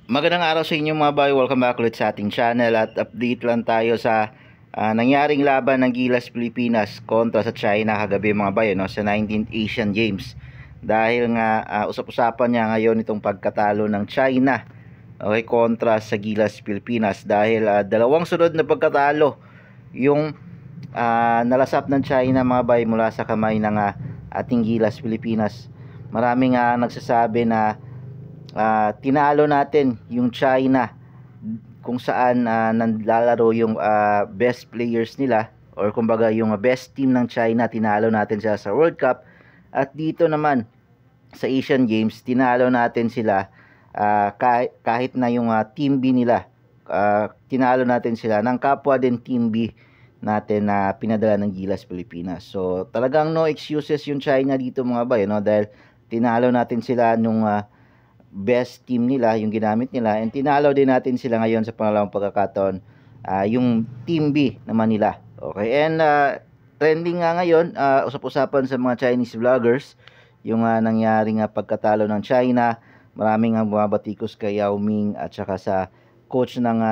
Magandang araw sa inyo mga bay, welcome back ulit sa ating channel at update lang tayo sa nangyaring laban ng Gilas Pilipinas kontra sa China kagabi mga bay, no, sa 19th Asian Games. Dahil nga usap-usapan niya ngayon itong pagkatalo ng China, okay, kontra sa Gilas Pilipinas dahil dalawang sunod na pagkatalo yung nalasap ng China mga bay mula sa kamay ng ating Gilas Pilipinas. Maraming nagsasabi na tinalo natin yung China kung saan nanlalaro yung best players nila, or kumbaga yung best team ng China, tinalo natin sila sa World Cup. At dito naman sa Asian Games, tinalo natin sila kahit na yung Team B nila, tinalo natin sila ng kapwa din Team B natin na pinadala ng Gilas Pilipinas. So talagang no excuses yung China dito mga bay, no, dahil tinalo natin sila nung best team nila, yung ginamit nila, and tinalo din natin sila ngayon sa pangalawang pagkakataon, yung Team B naman nila. Okay, and trending nga ngayon, usap-usapan sa mga Chinese vloggers yung nangyaring pagkatalo ng China. Maraming bumabatikos kay Yao Ming at saka sa coach ng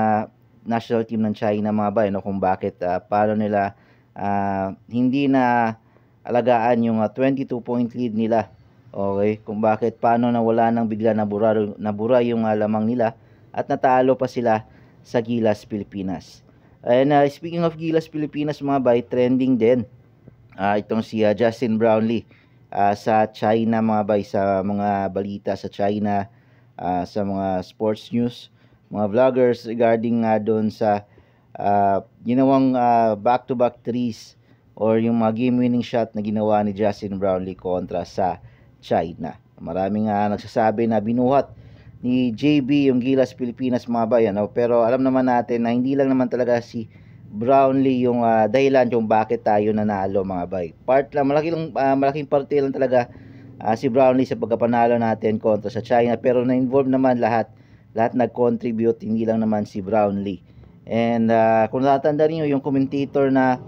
national team ng China mga bay, no, kung bakit paano nila hindi na alagaan yung 22-point lead nila. Okay, kung bakit paano nawala nang bigla nabura yung lamang nila at natalo pa sila sa Gilas Pilipinas. And speaking of Gilas Pilipinas mga bay, trending din itong si Justin Brownlee sa China mga bay, sa mga balita sa China, sa mga sports news, mga vloggers regarding doon sa ginawang back-to-back threes or yung mga game-winning shot na ginawa ni Justin Brownlee kontra sa China. Maraming nagsasabi na binuhat ni JB yung Gilas Pilipinas mga bayan, no? Pero alam naman natin na hindi lang naman talaga si Brownlee yung dahilan kung bakit tayo nanalo mga bay. Malaking parte lang talaga si Brownlee sa pagkapanalo natin kontra sa China, pero na-involve naman lahat nag-contribute, hindi lang naman si Brownlee. And kung natatandaan niyo yung commentator na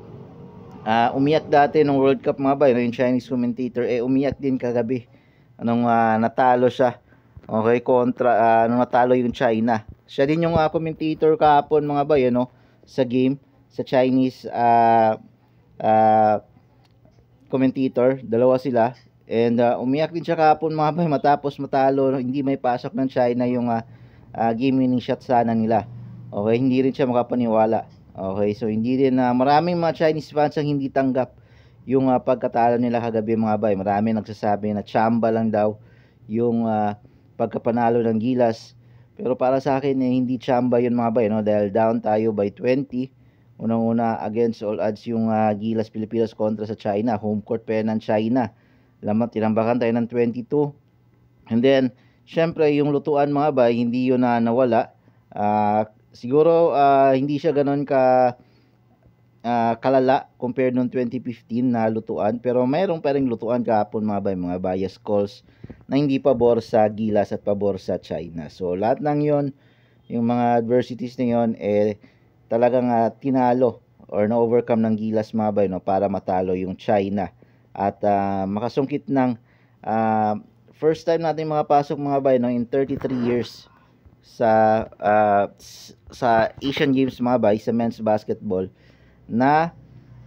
umiyak dati nung World Cup mga bay, yung Chinese commentator, umiyak din kagabi nung natalo siya, okay, kontra nung natalo yung China. Siya din yung commentator kahapon mga bay, ano, sa game, sa Chinese commentator, dalawa sila. And umiyak din siya kahapon mga bay matapos matalo, hindi may pasok ng China yung game winning shot sana nila. Okay, hindi rin siya makapaniwala. Okay, so hindi din maraming mga Chinese fans ang hindi tanggap yung pagkatalo nila kagabi mga bay. Maraming nagsasabi na chamba lang daw yung pagkapanalo ng Gilas. Pero para sa akin hindi chamba yun mga bay, no? Dahil down tayo by 20. Unang-una, against all odds yung Gilas Pilipinas kontra sa China. Home court pa yan ng China. Tinambakan tayo ng 22. And then, syempre yung lutuan mga bay, hindi yun nawala. Siguro hindi siya ganoon kalala compared nung 2015 na lutuan, pero mayroong pa ring lutuan kahapon mga bay, mga bias calls na hindi pabor sa Gilas at pabor sa China. So lahat ng yon, yung mga adversities na yon, talagang tinalo or na-overcome ng Gilas mga bay, no, para matalo yung China at makasungkit ng first time natin pasok mga bay, no, in 33 years sa Asian Games mga bay, sa men's basketball, na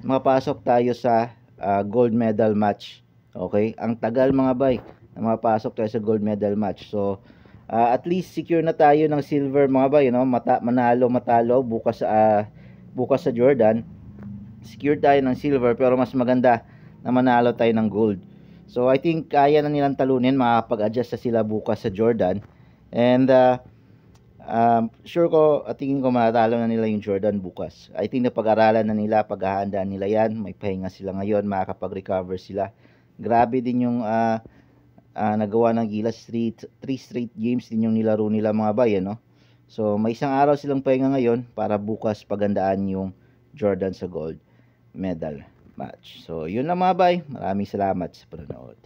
mapasok tayo sa gold medal match. Okay, ang tagal mga bay na mapasok tayo sa gold medal match. So at least secure na tayo ng silver mga bay, no? Matalo bukas sa Jordan, secure tayo ng silver, pero mas maganda na manalo tayo ng gold. So I think kaya na nilang talunin, makakapag-adjust na sila bukas sa Jordan. And sure ko, tingin ko matalo na nila yung Jordan bukas. I think na pag-aralan na nila, paghahandaan nila yan, may pahinga sila ngayon, makakapag-recover sila. Grabe din yung nagawa ng Gilas, 3 straight games din yung nilaro nila mga bayan, no? So may isang araw silang pahinga ngayon para bukas pagandaan yung Jordan sa gold medal match. So yun lang mga bay, maraming salamat sa panonood.